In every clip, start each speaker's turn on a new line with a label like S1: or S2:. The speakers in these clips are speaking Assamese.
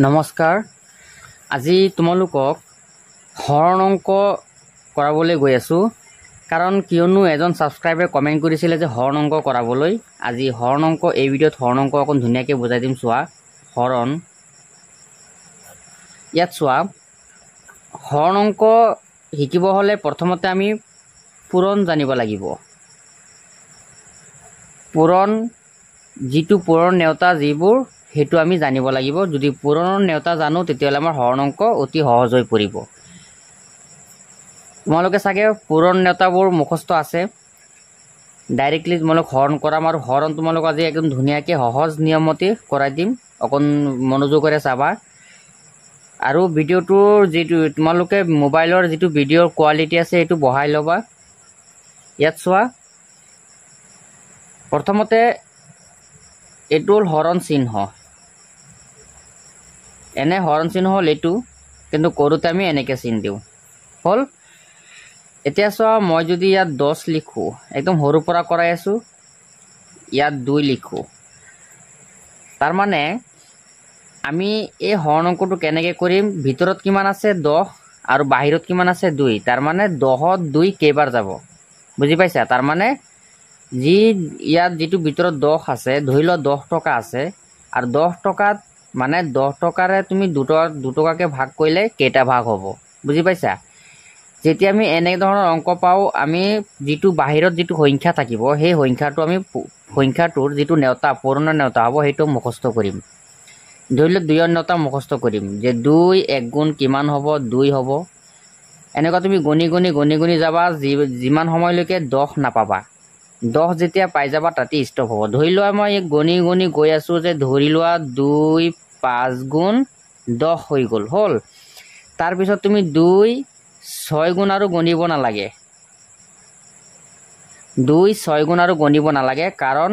S1: নমস্কাৰ। আজি তোমালোকক হৰণ অংক কৰাবলৈ গৈ আছোঁ। কাৰণ কিয়নো এজন ছাবস্ক্ৰাইবাৰে কমেণ্ট কৰিছিলে যে হৰণ অংক কৰাবলৈ। আজি হৰণ অংক এই ভিডিঅ'ত হৰণ অংক অকণ ধুনীয়াকৈ বুজাই দিম। চোৱা, হৰণ ইয়াত চোৱা, হৰণ অংক শিকিব হ'লে প্ৰথমতে আমি পূৰণ জানিব লাগিব। পূৰণ যিটো পূৰণ নেওতা যিবোৰ সেইটো আমি জানিব লাগিব। যদি পূৰণৰ নেওতা জানো তেতিয়াহ'লে আমাৰ হৰণ অংক অতি সহজ হৈ পৰিব। তোমালোকে চাগে পূৰণ নেওতাবোৰ মুখস্থ আছে। ডাইৰেক্টলি তোমালোক হৰণ কৰাম আৰু হৰণ তোমালোক আজি একদম ধুনীয়াকৈ সহজ নিয়মতে কৰাই দিম। অকণ মনোযোগেৰে চাবা আৰু ভিডিঅ'টোৰ যিটো তোমালোকে মোবাইলৰ যিটো ভিডিঅ'ৰ কোৱালিটি আছে সেইটো বঢ়াই ল'বা। ইয়াত চোৱা, প্ৰথমতে এইটো হ'ল হৰণ চিহ্ন। এনে হৰণ চিহ্ন হ'ল এইটো, কিন্তু কৰোঁতে আমি এনেকৈ চিন দিওঁ। হ'ল। এতিয়া চোৱা, মই যদি ইয়াত 10 লিখোঁ, একদম সৰুৰ পৰা কৰাই আছোঁ, ইয়াত 2 লিখোঁ, তাৰমানে আমি এই হৰণ অংকটো কেনেকৈ কৰিম? ভিতৰত কিমান আছে 10 আৰু বাহিৰত কিমান আছে 2, তাৰমানে 10ত 2 কেইবাৰ যাব, বুজি পাইছা? তাৰমানে ইয়াত যিটো ভিতৰত 10 আছে, ধৰি লোৱা 10 টকা আছে আৰু 10 টকাত মানে 10 টকাৰে তুমি 2 টকাকৈ ভাগ কৰিলে কেইটা ভাগ হ'ব, বুজি পাইছা? যেতিয়া আমি এনেধৰণৰ অংক পাওঁ, আমি যিটো বাহিৰত যিটো সংখ্যা থাকিব সেই সংখ্যাটোৰ যিটো নেওতা পূৰণৰ নেওতা হ'ব সেইটো মুখস্থ কৰিম। ধৰি লওক 2ৰ নেওতা মুখস্থ কৰিম যে 2 1 গুণ কিমান হ'ব? 2 হ'ব। এনেকুৱা তুমি গণি গণি যাবা যিমান সময়লৈকে 10 নাপাবা। 10 যেতিয়া পাই যাবা তাতে ষ্টপ হ'ব। ধৰি লোৱা মই গণি গৈ আছোঁ যে ধৰি লোৱা 2 5 গুণ 10 হৈ গ'ল। হ'ল। তাৰপিছত তুমি 2 6 গুণ আৰু গণিব নালাগে। 2 6 গুণ আৰু গণিব নালাগে, কাৰণ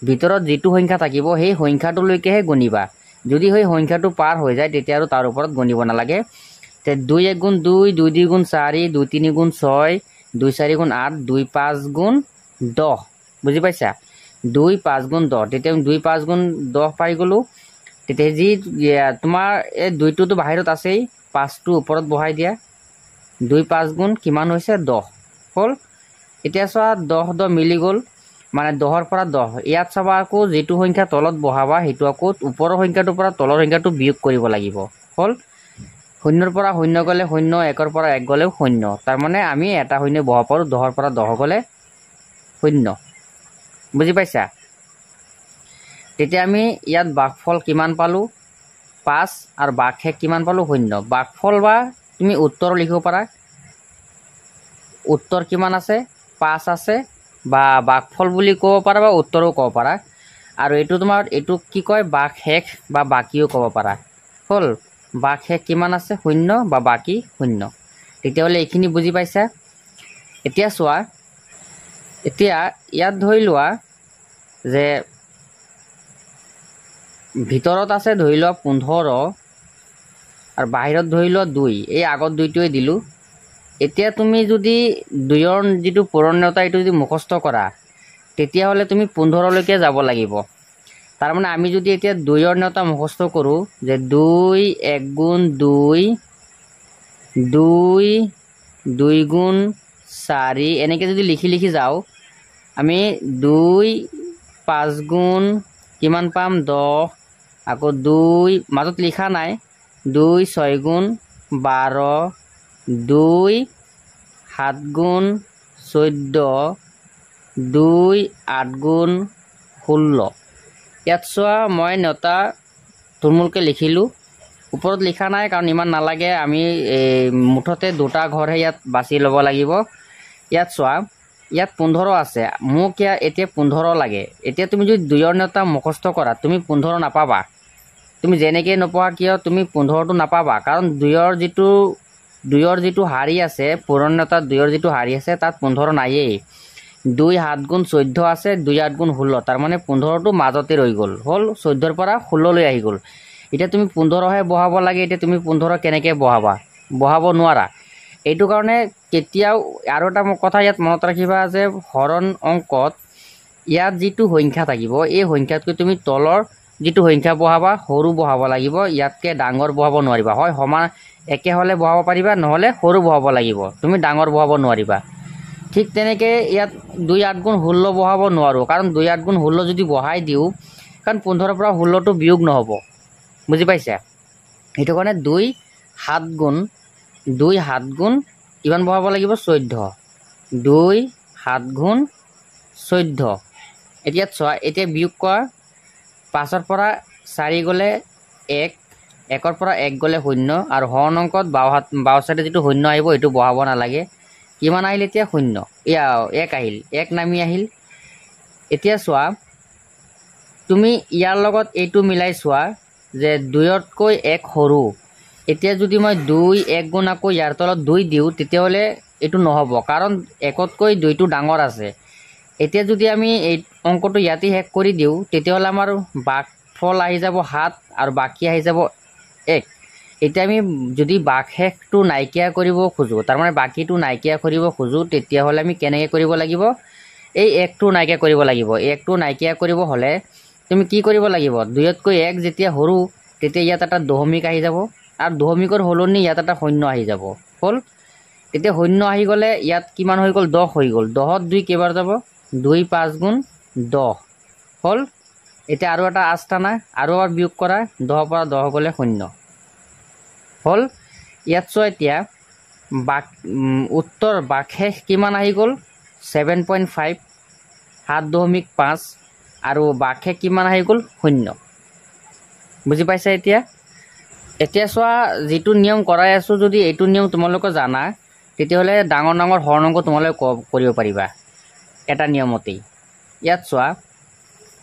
S1: ভিতৰত যিটো সংখ্যা থাকিব সেই সংখ্যাটোলৈকেহে গণিবা। যদি সেই সংখ্যাটো পাৰ হৈ যায় তেতিয়া আৰু তাৰ ওপৰত গণিব নালাগে। তে 2 1 গুণ 2, 2 2 গুণ 4, 2 3 গুণ 6, 2 4 গুণ 8, 2 5 গুণ 10, বুজি পাইছা? 2 5 গুণ 10, তেতিয়া আমি 2 5 গুণ 10 পাই গ'লোঁ। তেতিয়া তোমাৰ এই 2টোতো বাহিৰত আছেই, 5টো ওপৰত বহাই দিয়া। 2 5 গুণ কিমান হৈছে? 10 হ'ল। এতিয়া চোৱা, 10 10 মিলি গ'ল, মানে 10ৰ পৰা 10। ইয়াত চাবা, আকৌ যিটো সংখ্যা তলত বহাবা সেইটো আকৌ ওপৰৰ সংখ্যাটোৰ পৰা তলৰ সংখ্যাটো বিয়োগ কৰিব লাগিব। হ'ল। 0ৰ পৰা 0 গ'লে 0, 1ৰ পৰা 1 গ'লেও 0, তাৰমানে আমি এটা 0 বহাব পাৰোঁ। 10ৰ পৰা 10 গ'লে 0, বুজি পাইছা? তেতিয়া আমি ইয়াত বাঘফল কিমান পালোঁ? 5 আৰু বাঘশেষ কিমান পালোঁ? 0। বাঘফল বা তুমি উত্তৰ লিখিব পাৰা। উত্তৰ কিমান আছে? 5 আছে, বা বাঘফল বুলি ক'ব পাৰা বা উত্তৰো ক'ব পাৰা। আৰু এইটো তোমাৰ এইটো কি কয়? বাঘশেষ বা বাকীও ক'ব পাৰা। হ'ল। বাঘশেষ কিমান আছে? 0 বা বাকী 0। তেতিয়াহ'লে এইখিনি বুজি পাইছা? এতিয়া চোৱা, এতিয়া ইয়াত ধৰি লোৱা যে ভিতৰত আছে ধৰি লোৱা 15 আৰু বাহিৰত ধৰি লোৱা 2, এই আগত 2টোৱে দিলোঁ। এতিয়া তুমি যদি 2ৰ যিটো পূৰণ নেওতা এইটো যদি মুখস্থ কৰা তেতিয়াহ'লে তুমি 15লৈকে যাব লাগিব। তাৰমানে আমি যদি এতিয়া 2ৰ নেওতা মুখস্থ কৰোঁ যে 2 1 গুণ 2, 2 2 গুণ 4, এনেকৈ যদি লিখি যাওঁ, আমি 2 5 গুণ কিমান পাম? 10, আকৌ 2 মাজত লিখা নাই, 2 6 গুণ 12, 2 7 গুণ 14, 2 8 গুণ 16। ইয়াত চোৱা, মই নেওতা থুলমূলকৈ লিখিলোঁ। ওপৰত লিখা নাই কাৰণ ইমান নালাগে, আমি মুঠতে 2টা ঘৰহে ইয়াত বাছি ল'ব লাগিব। ইয়াত চোৱা, ইয়াত 15 আছে, মোক এতিয়া 15 লাগে। এতিয়া তুমি যদি 2ৰ নেওতা মুখস্থ কৰা তুমি 15 নাপাবা। তুমি যেনেকৈ নপঢ়া কিয় তুমি 15টো নাপাবা, কাৰণ 2ৰ যিটো শাৰী আছে, পূৰণ নেওতাত 2ৰ যিটো শাৰী আছে তাত 15 নায়েই। 2 7 গুণ 14 আছে, 2 8 গুণ 16, তাৰমানে 15টো মাজতে ৰৈ গ'ল। হ'ল। 14ৰ পৰা 16লৈ আহি গ'ল। এতিয়া তুমি 15হে বহাব লাগে। এতিয়া তুমি 15 কেনেকৈ বহাব নোৱাৰা। এইটো কাৰণে কেতিয়াও আৰু এটা কথা ইয়াত মনত ৰাখিবা যে হৰণ অংকত ইয়াত যিটো সংখ্যা থাকিব এই সংখ্যাতকৈ তুমি তলৰ যিটো সংখ্যা বহাবা সৰু বহাব লাগিব, ইয়াতকৈ ডাঙৰ বহাব নোৱাৰিবা। হয় সমান একে হ'লে বহাব পাৰিবা, নহ'লে সৰু বহাব লাগিব, তুমি ডাঙৰ বহাব নোৱাৰিবা। ঠিক তেনেকৈ ইয়াত 2 8 গুণ 16 বহাব নোৱাৰোঁ, কাৰণ 2 8 গুণ 16 যদি বহাই দিওঁ, কাৰণ 15ৰ পৰা 16টো বিয়োগ নহ'ব, বুজি পাইছা? সেইটো কাৰণে 2 7 গুণ কিমান বহাব লাগিব? 14। 2 7 গুণ 14। এতিয়া চোৱা, এতিয়া বিয়োগ কৰা, 5ৰ পৰা 4 গ'লে 1, 1ৰ পৰা 1 গ'লে 0, আৰু হৰণ অংকত বাওঁ চাইডে যিটো 0 আহিব সেইটো বহাব নালাগে। কিমান আহিল এতিয়া? 0। 1 আহিল, 1 নামি আহিল। এতিয়া চোৱা, তুমি ইয়াৰ লগত এইটো মিলাই চোৱা যে 2তকৈ 1 সৰু। এতিয়া যদি মই 2 1 গুণ আকৌ ইয়াৰ তলত 2 দিওঁ, তেতিয়াহ'লে এইটো নহ'ব, কাৰণ 1তকৈ 2টো ডাঙৰ আছে। এতিয়া যদি আমি এই অংকটো ইয়াতে শেষ কৰি দিওঁ, তেতিয়াহ'লে আমাৰ ভাগফল আহি যাব 7 আৰু বাকী আহি যাব 1। এতিয়া আমি যদি ভাগশেষটো নাইকিয়া কৰিব খোজোঁ, তাৰমানে বাকীটো নাইকিয়া কৰিব খোজোঁ, তেতিয়াহ'লে আমি কেনেকৈ কৰিব লাগিব? এই 1টো নাইকিয়া কৰিব লাগিব। 1টো নাইকিয়া কৰিব হ'লে তুমি কি কৰিব লাগিব? 2তকৈ 1 যেতিয়া সৰু, তেতিয়া ইয়াত এটা দশমিক আহি যাব, আৰু দশমিকৰ সলনি ইয়াত এটা 0 আহি যাব। হ'ল? তেতিয়া 0 আহি গ'লে ইয়াত কিমান হৈ গ'ল? 10 হৈ গ'ল। 10ত 2 কেইবাৰ যাব? 2 5 গুণ 10। হ'ল? এতিয়া আৰু এটা আস্তানা, আৰু এবাৰ বিয়োগ কৰা, 10ৰ পৰা 10 গ'লে 0। হ'ল? ইয়াত চোৱা, এতিয়া উত্তৰ ভাগশেষ কিমান আহি গ'ল? 7.5, 7.5, আৰু ভাগশেষ কিমান আহি গ'ল? 0। বুজি পাইছা এতিয়া? এতিয়া চোৱা, যিটো নিয়ম কৰাই আছোঁ, যদি এইটো নিয়ম তোমালোকে জানা, তেতিয়াহ'লে ডাঙৰ ডাঙৰ হৰণ অংক তোমালোকে কৰিব পাৰিবা এটা নিয়মতেই। ইয়াত চোৱা,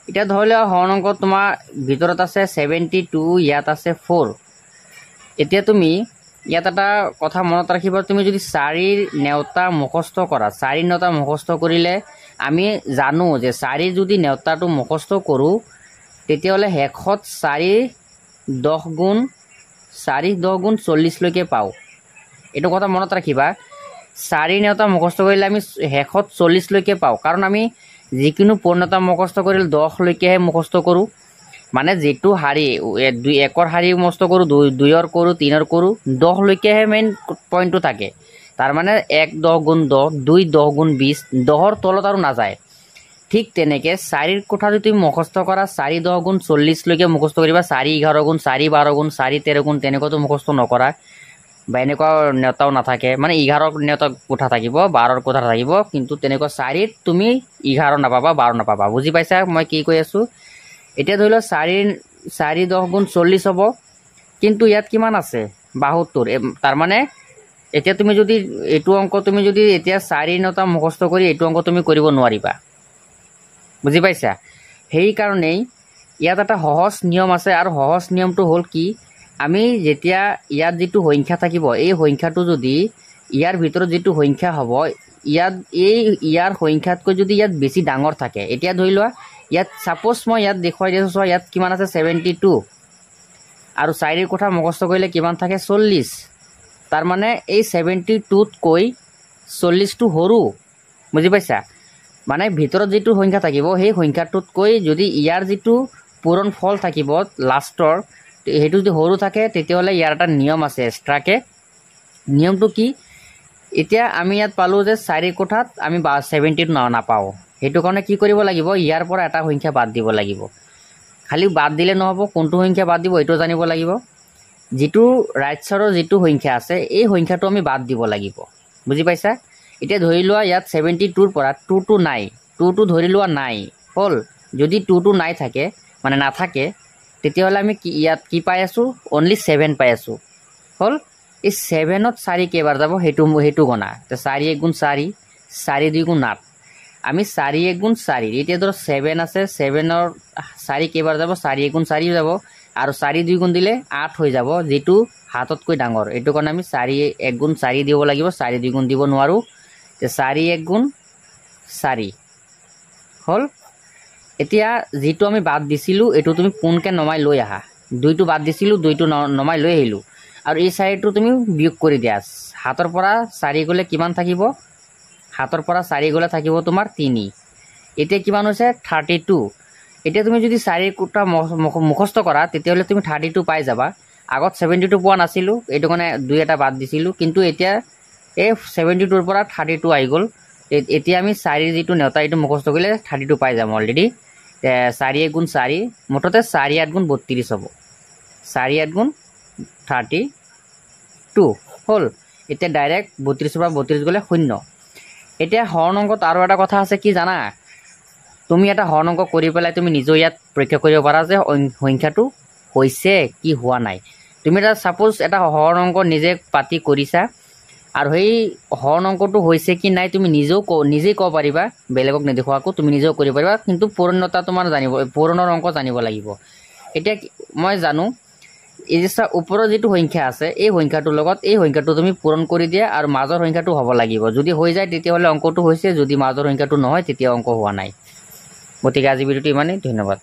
S1: এতিয়া ধৰি লোৱা হৰণ অংক তোমাৰ ভিতৰত আছে 72, ইয়াত আছে 4। এতিয়া তুমি ইয়াত এটা কথা মনত ৰাখিবা, তুমি যদি 4ৰ নেওতা মুখস্থ কৰা, 4ৰ নেওতা মুখস্থ কৰিলে আমি জানো যে 4ৰ যদি নেওতাটো মুখস্থ কৰোঁ, তেতিয়াহ'লে শেষত 4 10 গুণ 40লৈকে পাওঁ। এইটো কথা মনত ৰাখিবা, 4ৰ নেওতা মুখস্থ কৰিলে আমি শেষত 40লৈকে পাওঁ, কাৰণ আমি যিকোনো পূৰ্ণতা মুখস্থ কৰিলে 10লৈকেহে মুখস্থ কৰোঁ। মানে যিটো শাৰী 1ৰ শাৰী মুখস্থ কৰোঁ, 2ৰ কৰোঁ, 3ৰ কৰোঁ, 10লৈকেহে মেইন পইণ্টটো থাকে। তাৰমানে 1 10 গুণ 10, 2 10 গুণ 20, 10ৰ তলত আৰু নাযায়। ঠিক তেনেকৈ 4ৰ কথা যদি তুমি মুখস্থ কৰা, 4 10 গুণ 40লৈকে মুখস্থ কৰিবা। 4 11 গুণ, 4 12 গুণ, 4 13 গুণ, তেনেকুৱাতো মুখস্থ নকৰা, বা এনেকুৱা নেওতাও নাথাকে। মানে 11ৰ নেওতা কোঠা থাকিব, 12ৰ কোঠা থাকিব, কিন্তু তেনেকুৱা 4ত তুমি 11 নাপাবা, 12 নাপাবা। বুজি পাইছা মই কি কৈ আছোঁ? এতিয়া ধৰি লওক 4 10 গুণ 40 হ'ব, কিন্তু ইয়াত কিমান আছে? 72। তাৰমানে এতিয়া তুমি যদি এইটো অংক তুমি যদি এতিয়া 4 নেওতা মুখস্থ কৰি এইটো অংক তুমি কৰিব নোৱাৰিবা। বুজি পাইছা? সেইকাৰণেই ইয়াত এটা সহজ নিয়ম আছে, আৰু সহজ নিয়মটো হ'ল কি, আমি যেতিয়া ইয়াত যিটো সংখ্যা থাকিব, এই সংখ্যাটো যদি ইয়াৰ ভিতৰত যিটো সংখ্যা হ'ব, ইয়াৰ সংখ্যাতকৈ যদি ইয়াত বেছি ডাঙৰ থাকে, এতিয়া ধৰি লোৱা ইয়াত ছাপ'জ মই ইয়াত দেখুৱাই দিছোঁ, চোৱা ইয়াত কিমান আছে? 72, আৰু 4ৰ কথা মুখস্থ কৰিলে কিমান থাকে? 40। তাৰমানে এই 72তকৈ 40টো সৰু। বুজি পাইছা? মানে ভিতৰত যিটো সংখ্যা থাকিব, সেই সংখ্যাটোতকৈ যদি ইয়াৰ যিটো পূৰণ ফল থাকিব লাষ্টৰ, সেইটো যদি সৰু থাকে, তেতিয়াহ'লে ইয়াৰ এটা নিয়ম আছে এক্সট্ৰাকৈ। নিয়মটো কি? এতিয়া আমি ইয়াত পালোঁ যে 4ৰ কোঠাত আমি 70 নাপাওঁ। সেইটো কাৰণে কি কৰিব লাগিব? ইয়াৰ পৰা এটা সংখ্যা বাদ দিব লাগিব। খালি বাদ দিলে নহ'ব, কোনটো সংখ্যা বাদ দিব এইটো জানিব লাগিব। যিটো ৰাইট চাইডৰ যিটো সংখ্যা আছে, এই সংখ্যাটো আমি বাদ দিব লাগিব। বুজি পাইছা? এতিয়া ধৰি লোৱা ইয়াত 72ৰ পৰা 2টো নাই, 2টো ধৰি লোৱা নাই। হ'ল? যদি 2টো নাই থাকে, মানে নাথাকে, তেতিয়াহ'লে আমি ইয়াত কি পাই আছোঁ? অনলি 7 পাই আছোঁ। হ'ল? এই 7ত 4 কেইবাৰ যাব সেইটো গণা। 4 1 গুণ 4, 4 2 গুণ 8। আমি 4 1 গুণ 4, এতিয়া ধৰক 7 আছে, 7ৰ 4 কেইবাৰ যাব? 4 1 গুণ 4 যাব, আৰু 4 2 গুণ দিলে 8 হৈ যাব, যিটো হাততকৈ ডাঙৰ। এইটো কাৰণে আমি 4 1 গুণ 4 দিব লাগিব, 4 2 গুণ দিব নোৱাৰোঁ। 4 1 গুণ 4 হ'ল। এতিয়া যিটো আমি বাদ দিছিলোঁ, এইটো তুমি পোনকৈ নমাই লৈ আহা। 2টো বাদ দিছিলোঁ, 2টো নমাই লৈ আহিলোঁ, আৰু এই 4টো তুমি বিয়োগ কৰি দিয়া। 7ৰ পৰা 4 গ'লে কিমান থাকিব? 7ৰ পৰা 4 গ'লে থাকিব তোমাৰ 3। এতিয়া কিমান হৈছে? 32। এতিয়া তুমি যদি 4টা মুখস্থ কৰা তেতিয়াহ'লে তুমি 32 পাই যাবা। আগত 72 পোৱা নাছিলোঁ, এইটো কাৰণে 2 এটা বাদ দিছিলোঁ, কিন্তু এতিয়া এই 72ৰ পৰা 32 আহি গ'ল। এতিয়া আমি 4ৰ যিটো নেওতা এইটো মুখস্থ কৰিলে 32 পাই যাম অলৰেডি। 4 গুণ 4 মুঠতে 4 8 গুণ 32 হ'ব। 4 8 গুণ 32 হ'ল। এতিয়া ডাইৰেক্ট 32ৰ পৰা 32 গ'লে 0। এতিয়া হৰণ অংকত আৰু এটা কথা আছে কি জানা, তুমি এটা হৰণ অংক কৰি পেলাই তুমি নিজেও ইয়াত পৰীক্ষা কৰিব পাৰা যে সংখ্যাটো হৈছে কি হোৱা নাই। তুমি এটা ছাপ'জ এটা হৰণ অংক নিজে পাতি কৰিছা আৰু সেই হৰণ অংকটো হৈছে কি নাই তুমি নিজেই ক'ব পাৰিবা, বেলেগক নেদেখুৱাকো তুমি নিজেও কৰিব পাৰিবা, কিন্তু পূৰণতা তোমাৰ পূৰণৰ অংক জানিব লাগিব। এতিয়া মই জানো এই যে ওপৰৰ যিটো সংখ্যা আছে এই সংখ্যাটোৰ লগত এই সংখ্যাটো তুমি পূৰণ কৰি দিয়া আৰু মাজৰ সংখ্যাটো হ'ব লাগিব। যদি হৈ যায় তেতিয়াহ'লে অংকটো হৈছে, যদি মাজৰ সংখ্যাটো নহয় তেতিয়া অংক হোৱা নাই। গতিকে আজি ভিডিঅ'টো ইমানেই, ধন্যবাদ।